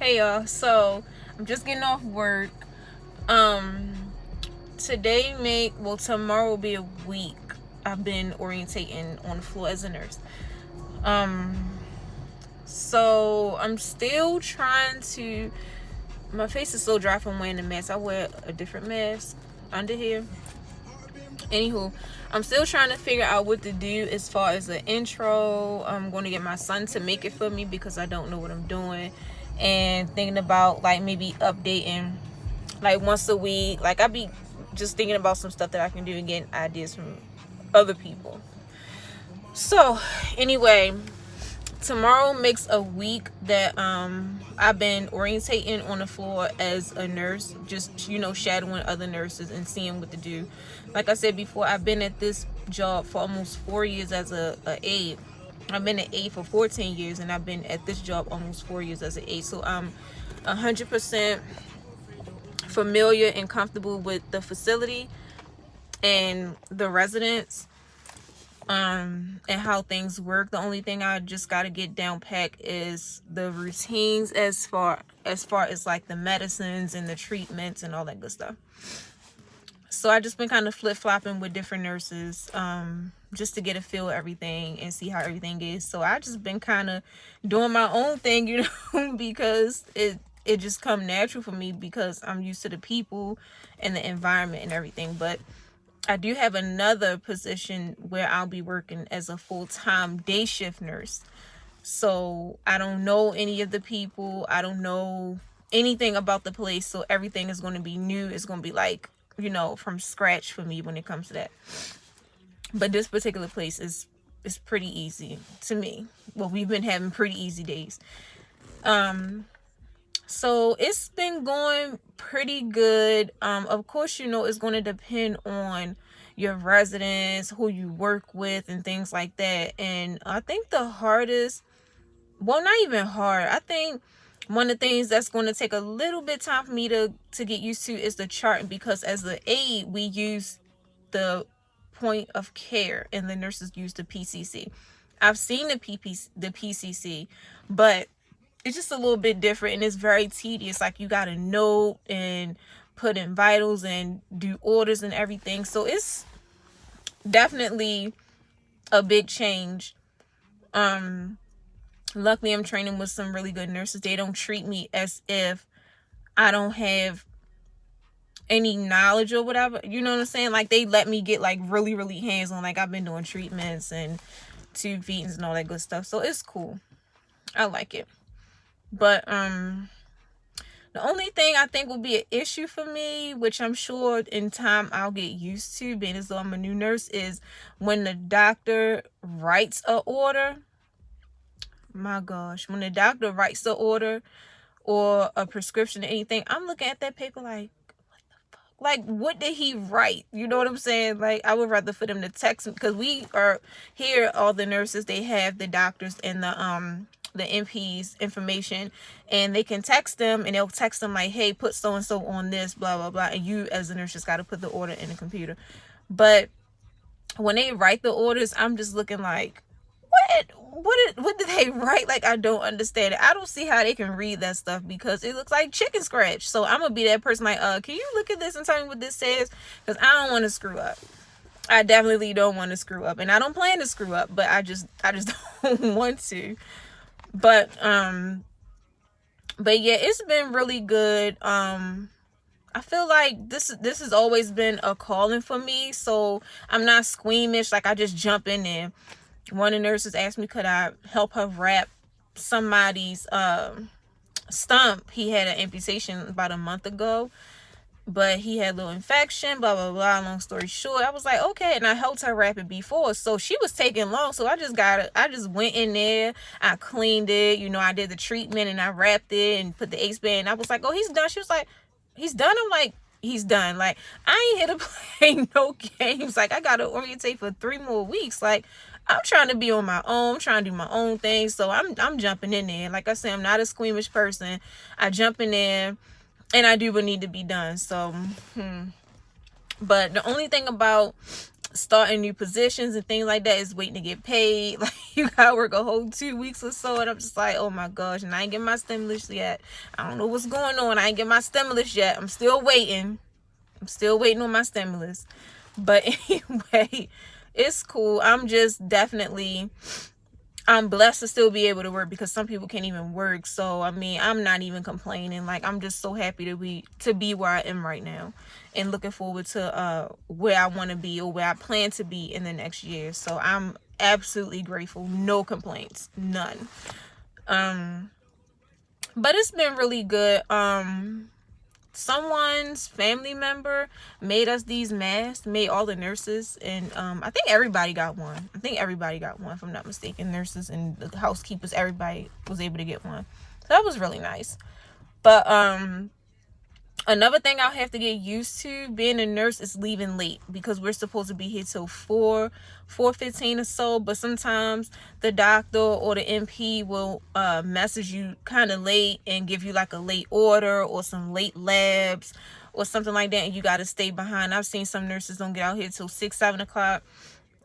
Hey y'all, so I'm just getting off work. Tomorrow will be a week I've been orientating on the floor as a nurse. Um, so I'm still trying to. My face is so dry from wearing the mask. I wear a different mask under here. Anywho, I'm still trying to figure out what to do as far as the intro. I'm going to get my son to make it for me because I don't know what I'm doing, and thinking about like maybe updating like once a week. Like I be just thinking about some stuff that I can do and getting ideas from other people. So anyway, tomorrow makes a week that I've been orientating on the floor as a nurse, just shadowing other nurses and seeing what to do. Like I said before, I've been at this job for almost 4 years as a aide. I've been an aide for 14 years, and I've been at this job almost 4 years as an aide. So I'm 100% familiar and comfortable with the facility and the residents, and how things work. The only thing I just got to get down pack is the routines as far as like the medicines and the treatments and all that good stuff. So I just been kind of flip-flopping with different nurses, just to get a feel of everything and see how everything is. So I just been kind of doing my own thing, because it just come natural for me because I'm used to the people and the environment and everything. But I do have another position where I'll be working as a full-time day shift nurse. So I don't know any of the people. I don't know anything about the place. So everything is going to be new. It's going to be like, from scratch for me when it comes to that. But this particular place is pretty easy to me. Well, we've been having pretty easy days. So it's been going pretty good. Of course, it's going to depend on your residents, who you work with, and things like that. And I think the hardest, well, not even hard, I think one of the things that's going to take a little bit of time for me to get used to is the chart, because as the aide, we use the point of care and the nurses use the PCC. I've seen the PCC, but it's just a little bit different, and it's very tedious. Like, you got to note and put in vitals and do orders and everything. So it's definitely a big change. Luckily I'm training with some really good nurses. They don't treat me as if I don't have any knowledge or whatever. You know what I'm saying? Like, they let me get like really, really hands-on. Like, I've been doing treatments and tube feedings and all that good stuff. So it's cool. I like it. But the only thing I think will be an issue for me, which I'm sure in time I'll get used to, being as though I'm a new nurse, is when the doctor writes a order. My gosh, when the doctor writes the order or a prescription or anything, I'm looking at that paper like, what the fuck? Like, what did he write? You know what I'm saying? Like, I would rather for them to text me, because we are here, all the nurses, they have the doctors and the MP's information, and they can text them, and they'll text them like, hey, put so and so on this, blah blah blah, and you as a nurse just got to put the order in the computer. But when they write the orders, I'm just looking like, what did they write? Like, I don't understand it. I don't see how they can read that stuff, because it looks like chicken scratch. So I'm gonna be that person like, can you look at this and tell me what this says? Because I don't want to screw up. I definitely don't want to screw up, and I don't plan to screw up, but I just don't want to. But yeah, it's been really good. I feel like this has always been a calling for me, so I'm not squeamish. Like, I just jump in there. One of the nurses asked me, could I help her wrap somebody's stump. He had an amputation about a month ago, but he had a little infection, blah blah blah. Long story short, I was like, okay, and I helped her wrap it before, so she was taking long, so I just went in there, I cleaned it, I did the treatment, and I wrapped it and put the ace band. I was like, oh, he's done. She was like, he's done? I'm like, he's done. Like, I ain't here to play no games. Like, I gotta orientate for 3 more weeks. Like, I'm trying to be on my own, trying to do my own thing. So I'm jumping in there. Like I said, I'm not a squeamish person. I jump in there and I do what need to be done. So, but the only thing about starting new positions and things like that is waiting to get paid. Like, you gotta work a whole 2 weeks or so, and I'm just like, oh my gosh, and I ain't get my stimulus yet. I don't know what's going on. I ain't get my stimulus yet. I'm still waiting. I'm still waiting on my stimulus. But anyway, it's cool. I'm blessed to still be able to work, because some people can't even work. So I mean, I'm not even complaining. Like, I'm just so happy to be where I am right now, and looking forward to where I want to be, or where I plan to be in the next year. So I'm absolutely grateful. No complaints, none. But it's been really good. Someone's family member made us these masks, made all the nurses, and I think everybody got one. If I'm not mistaken. Nurses and the housekeepers, everybody was able to get one. So that was really nice. But another thing I'll have to get used to being a nurse is leaving late, because we're supposed to be here till 4:15 or so, but sometimes the doctor or the NP will message you kind of late and give you like a late order or some late labs or something like that, and you got to stay behind. I've seen some nurses don't get out here till 6-7 o'clock.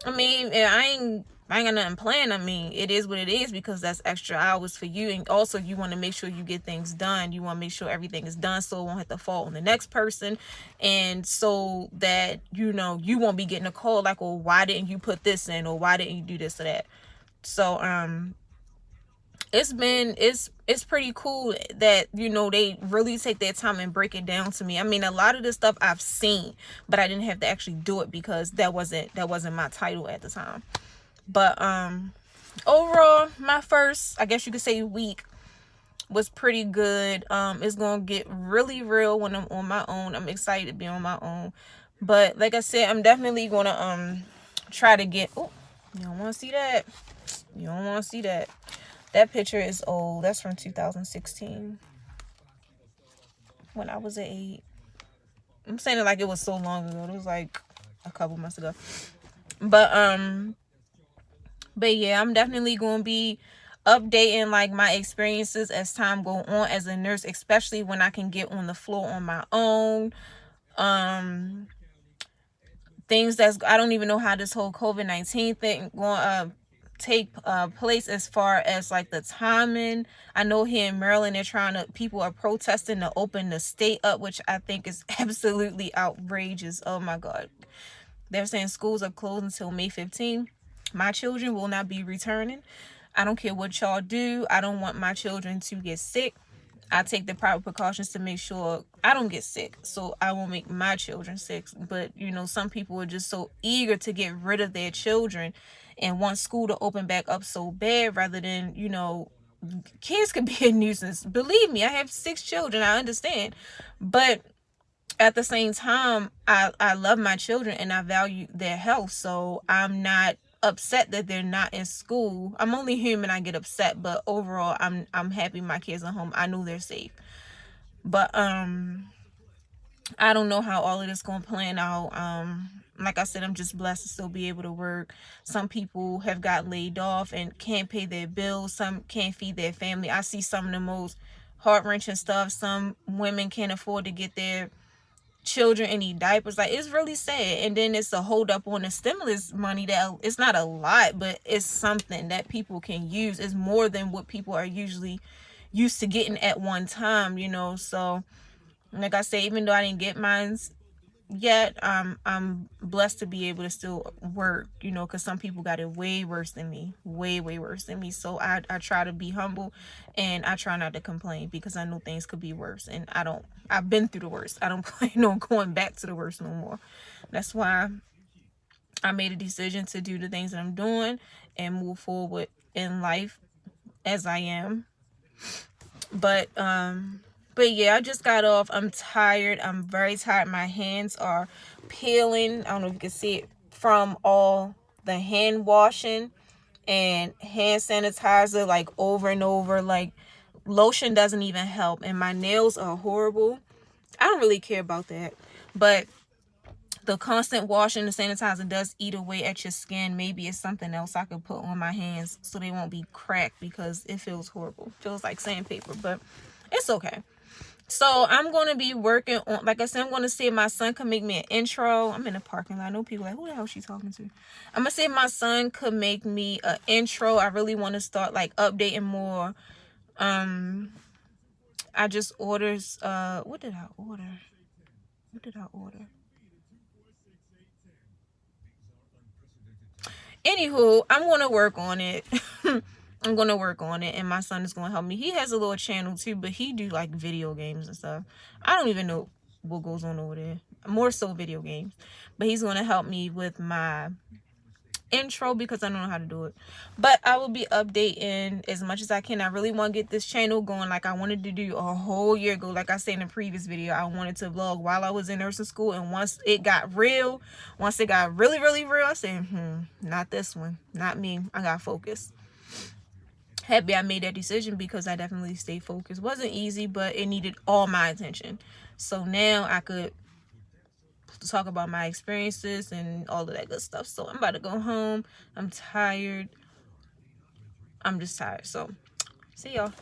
I mean, I ain't got nothing planned. I mean, it is what it is, because that's extra hours for you. And also, you want to make sure you get things done. You want to make sure everything is done, so it won't have to fall on the next person. And so that, you won't be getting a call like, well, why didn't you put this in? Or why didn't you do this or that? So, it's pretty cool that, they really take their time and break it down to me. I mean, a lot of this stuff I've seen, but I didn't have to actually do it, because that wasn't my title at the time. But overall, my first, I guess you could say, week was pretty good. It's gonna get really real when I'm on my own. I'm excited to be on my own. But like I said, I'm definitely gonna try to get. Oh, you don't want to see that. You don't want to see that. That picture is old. That's from 2016, when I was at 8. I'm saying it like it was so long ago. It was like a couple months ago. But yeah, I'm definitely gonna be updating like my experiences as time go on as a nurse, especially when I can get on the floor on my own. Things I don't even know how this whole COVID-19 thing going take place, as far as like the timing. I know here in Maryland people are protesting to open the state up, which I think is absolutely outrageous. Oh my God. They're saying schools are closed until May 15th. My children will not be returning. I don't care what y'all do. I don't want my children to get sick. I take the proper precautions to make sure I don't get sick, so I won't make my children sick. But, some people are just so eager to get rid of their children and want school to open back up so bad, rather than, kids could be a nuisance. Believe me, I have 6 children. I understand. But at the same time, I love my children and I value their health. So I'm not upset that they're not in school. I'm only human. I get upset, but overall, I'm happy my kids are home. I know they're safe. But I don't know how all of this gonna plan out. Like I said, I'm just blessed to still be able to work. Some people have got laid off and can't pay their bills. Some can't feed their family. I see some of the most heart-wrenching stuff. Some women can't afford to get their children any diapers. Like, it's really sad. And then it's a hold up on the stimulus money that it's not a lot, but it's something that people can use. It's more than what people are usually used to getting at one time, so like I say, even though I didn't get mines yet, I'm blessed to be able to still work, because some people got it way worse than me, way worse than me. So I try to be humble, and I try not to complain, because I know things could be worse, and I've been through the worst. I don't plan on going back to the worst no more. That's why I made a decision to do the things that I'm doing and move forward in life as I am. But yeah, I just got off. I'm tired. I'm very tired. My hands are peeling. I don't know if you can see it from all the hand washing and hand sanitizer, like over and over. Like, lotion doesn't even help. And my nails are horrible. I don't really care about that. But the constant washing, the sanitizer does eat away at your skin. Maybe it's something else I could put on my hands so they won't be cracked, because it feels horrible. It feels like sandpaper, but it's okay. So I'm going to be working on, like I said, I'm going to see if my son can make me an intro. I'm in a parking lot. I know people like, who the hell is she talking to? I'm going to see if my son could make me an intro. I really want to start like updating more. I just ordered, what did I order? What did I order? Anywho, I'm going to work on it. I'm going to work on it, and my son is going to help me. He has a little channel too, but he do like video games and stuff. I don't even know what goes on over there. More so video games. But he's going to help me with my intro because I don't know how to do it. But I will be updating as much as I can. I really want to get this channel going like I wanted to do a whole year ago. Like I said in the previous video, I wanted to vlog while I was in nursing school, and once it got real, once it got really real, I said, not this one, not me. I got focused. Happy I made that decision because I definitely stayed focused. Wasn't easy, but it needed all my attention. So now I could talk about my experiences and all of that good stuff. So I'm about to go home. I'm tired. I'm just tired. So see y'all.